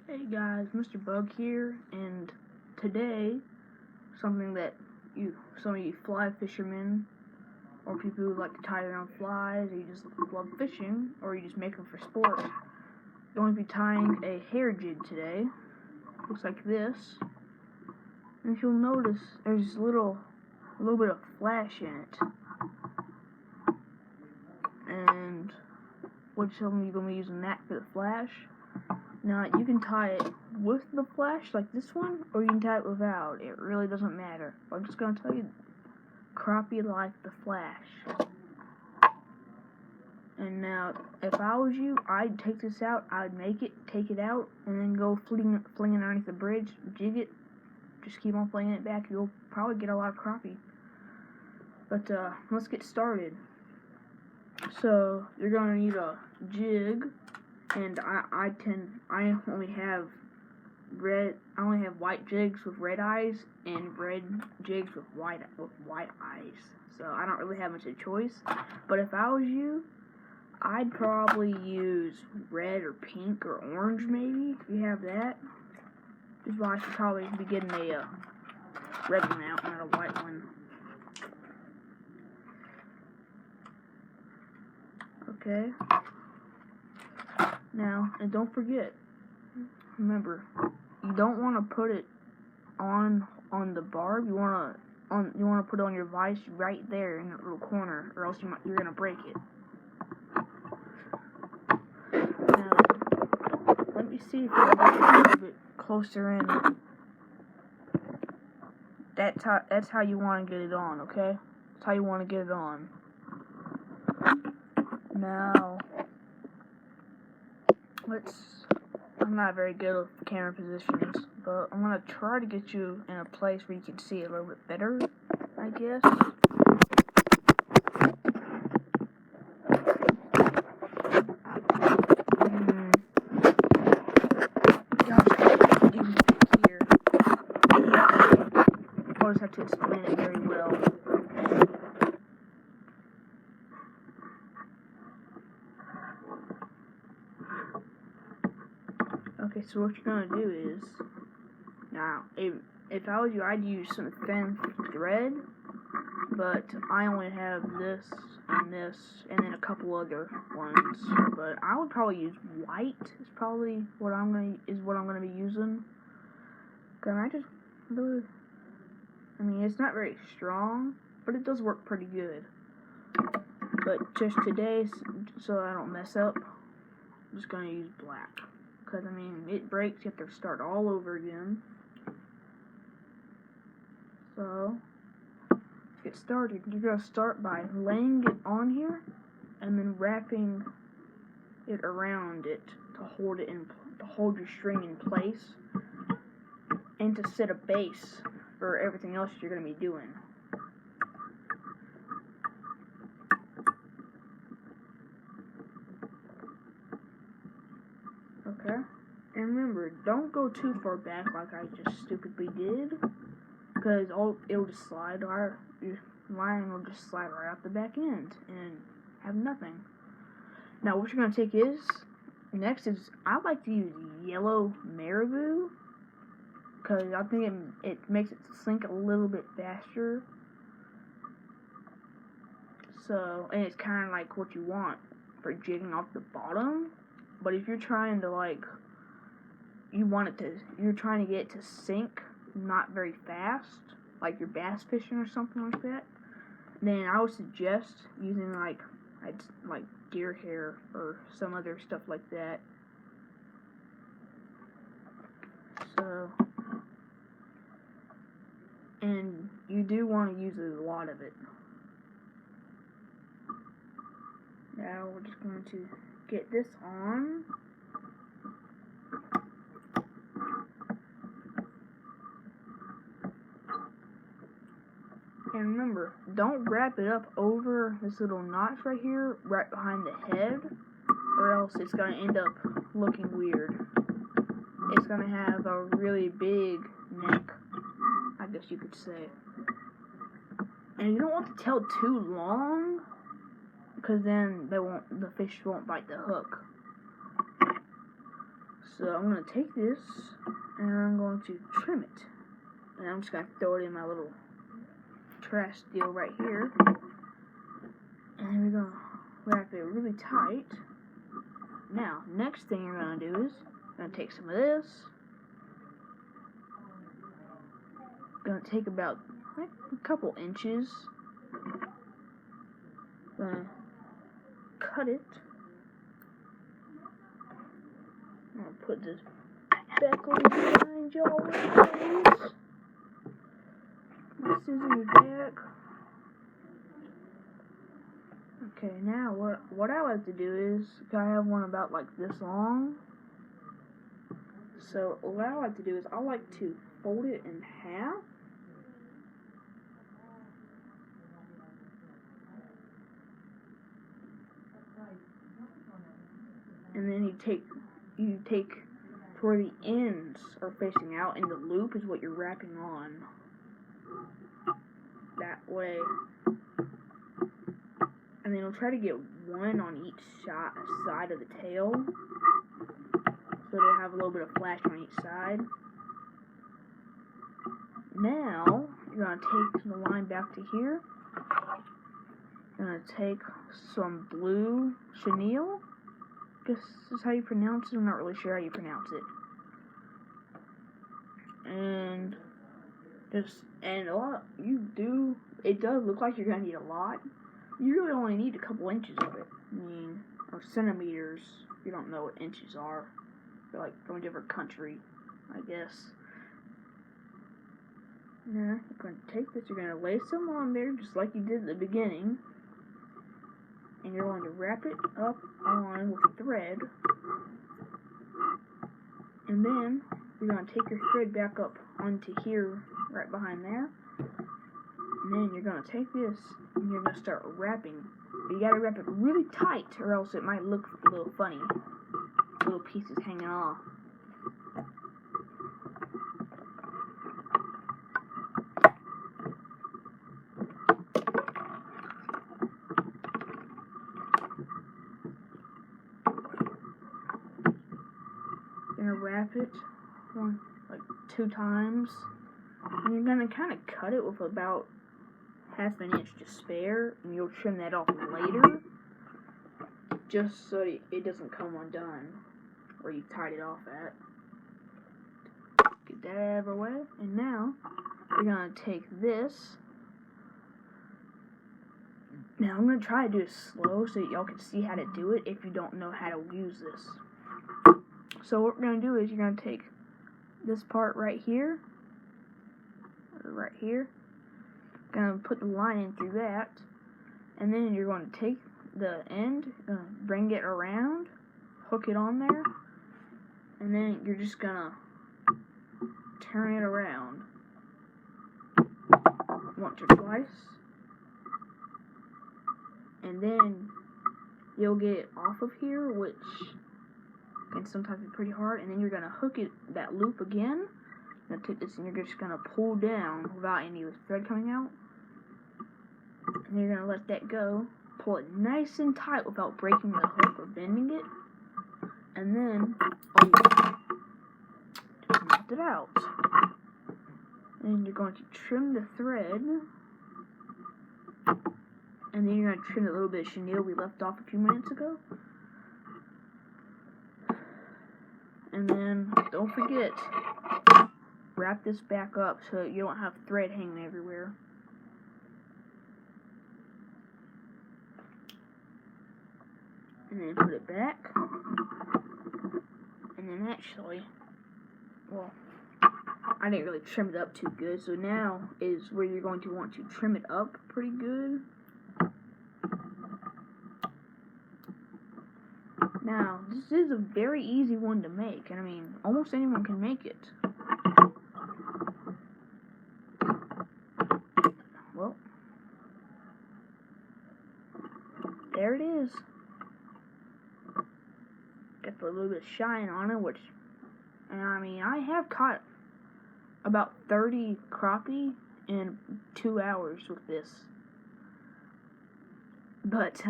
Hey guys, Mr. Bug here, and today, something that some of you fly fishermen, or people who like to tie their own flies, or you just love fishing, or you just make them for sport, you're going to be tying a hair jig today. Looks like this, and if you'll notice, there's a little bit of flash in it, and what you're going to be using that for the flash. Now, you can tie it with the flash, like this one, or you can tie it without. It really doesn't matter. I'm just going to tell you, crappie like the flash. And now, if I was you, I'd take this out, I'd make it, take it out, and then go fling it underneath the bridge, jig it, just keep on flinging it back. You'll probably get a lot of crappie. But, let's get started. So, you're going to need a jig. And I only have white jigs with red eyes and red jigs with white eyes. So I don't really have much of a choice. But if I was you, I'd probably use red or pink or orange maybe, if you have that. Just why I should probably be getting a red one out, not a white one. Okay. Now, and don't forget, remember, you don't want to put it on the barb. You want to put it on your vise right there in the little corner, or else you're gonna break it. Now, let me see if I can get a little bit closer in. That's how you want to get it on. Okay, that's how you want to get it on. Now. I'm not very good with camera positions, but I'm going to try to get you in a place where you can see it a little bit better, I guess. Here. I'll just have to explain it very well. Okay, so what you're going to do is, now, if I was you, I'd use some thin thread, but I only have this, and then a couple other ones, but I would probably use white, is probably what I'm going to be using, because it's not very strong, but it does work pretty good, but just today, so I don't mess up, I'm just going to use black. Because, it breaks, you have to start all over again. So, let's get started. You're going to start by laying it on here, and then wrapping it around it to hold your string in place, and to set a base for everything else you're going to be doing. Okay? And remember, don't go too far back like I just stupidly did, because it'll just slide, your line will just slide right out the back end, and have nothing. Now, what you're going to take next is, I like to use yellow marabou, because I think it makes it sink a little bit faster, so, and it's kind of like what you want for jigging off the bottom, but if you're trying to, you're trying to get it to sink not very fast, like you're bass fishing or something like that, then I would suggest using like deer hair or some other stuff like that. So, and you do want to use a lot of it. Now we're just going to get this on. And remember, don't wrap it up over this little notch right here, right behind the head, or else it's going to end up looking weird. It's going to have a really big neck, I guess you could say. And you don't want the tail too long, because then the fish won't bite the hook. So So I'm going to take this and I'm going to trim it. And I'm just going to throw it in my little trash deal right here. And we're going to wrap it really tight. Now, next thing you're going to do is you're going to take some of this. Going to take about like a couple inches. Gonna cut it. I'm gonna put this back over behind y'all with these. My scissors back. Okay, now what I like to do is I have one about like this long. So what I like to do is I like to fold it in half. And then you take to where the ends are facing out, and the loop is what you're wrapping on. That way. And then you'll try to get one on each side of the tail, so it'll have a little bit of flash on each side. Now, you're going to take the line back to here. You're going to take some blue chenille. Guess this is how you pronounce it. I'm not really sure how you pronounce it. And a lot, it does look like you're going to need a lot. You really only need a couple inches of it. I mean, or centimeters. You don't know what inches are. They're like from a different country, I guess. Now, you're going to take this, you're going to lay some on there, just like you did at the beginning. And you're going to wrap it up on with thread. And then, you're going to take your thread back up onto here, right behind there. And then you're going to take this, and you're going to start wrapping. But you got to wrap it really tight, or else it might look a little funny. Little pieces hanging off. You're going to wrap it like 2 times. And you're going to kind of cut it with about ½ an inch to spare, and you'll trim that off later, just so it doesn't come undone where you tied it off at. Get that out of the way, and now you're going to take this. Now I'm going to try to do it slow so y'all can see how to do it if you don't know how to use this. So what we're going to do is you're going to take this part right here, going to put the line in through that, and then you're going to take the end, bring it around, hook it on there, and then you're just going to turn it around once or twice, and then you'll get it off of here, which can sometimes be pretty hard, and then you're going to hook that loop again. You're going to take this and you're just going to pull down without any of the thread coming out. And you're going to let that go. Pull it nice and tight without breaking the hook or bending it. And then, just lift it out. And you're going to trim the thread. And then you're going to trim the little bit of chenille we left off a few minutes ago. And then, don't forget, wrap this back up so you don't have thread hanging everywhere. And then put it back. And then actually, well, I didn't really trim it up too good, so now is where you're going to want to trim it up pretty good. Now, this is a very easy one to make, and I mean, almost anyone can make it. Well, there it is. Got a little bit of shine on it, which, and I mean, I have caught about 30 crappie in 2 hours with this. But,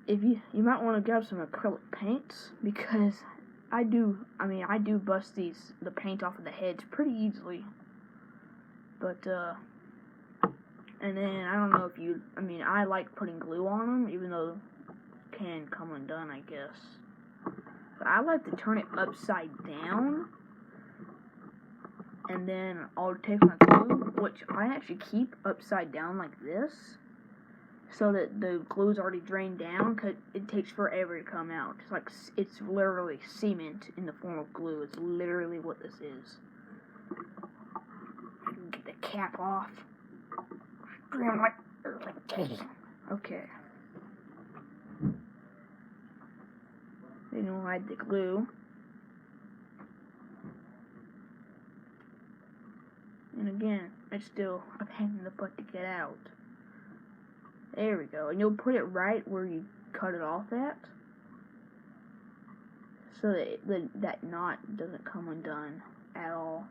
if you might want to grab some acrylic paints, because I do bust the paint off of the heads pretty easily. But, and then, I don't know if you, I like putting glue on them, even though it can come undone, I guess. But I like to turn it upside down, and then I'll take my glue, which I actually keep upside down like this, so that the glue's already drained down, because it takes forever to come out. It's literally cement in the form of glue. It's literally what this is. I can get the cap off. Okay. Then you'll hide the glue. And again, it's still a pain in the butt to get out. There we go. And you'll put it right where you cut it off at, so that that knot doesn't come undone at all.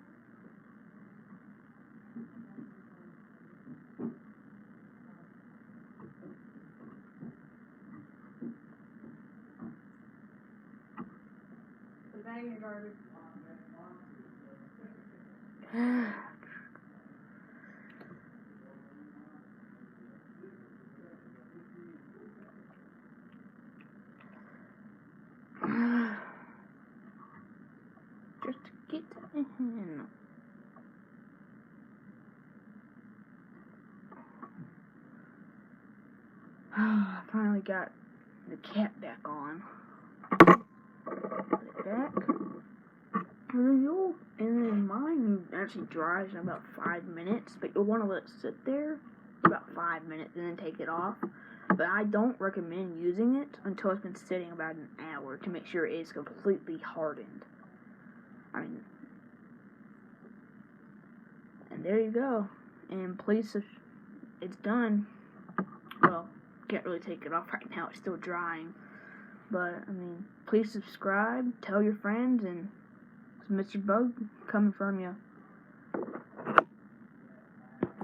Just get in. I finally got the cap back on. Put it back. And then mine actually dries in about 5 minutes, but you'll want to let it sit there for about 5 minutes and then take it off. But I don't recommend using it until it's been sitting about an hour to make sure it is completely hardened. And there you go. And please, it's done. Well, can't really take it off right now, it's still drying. But, please subscribe, tell your friends, and it's Mr. Bug coming from you.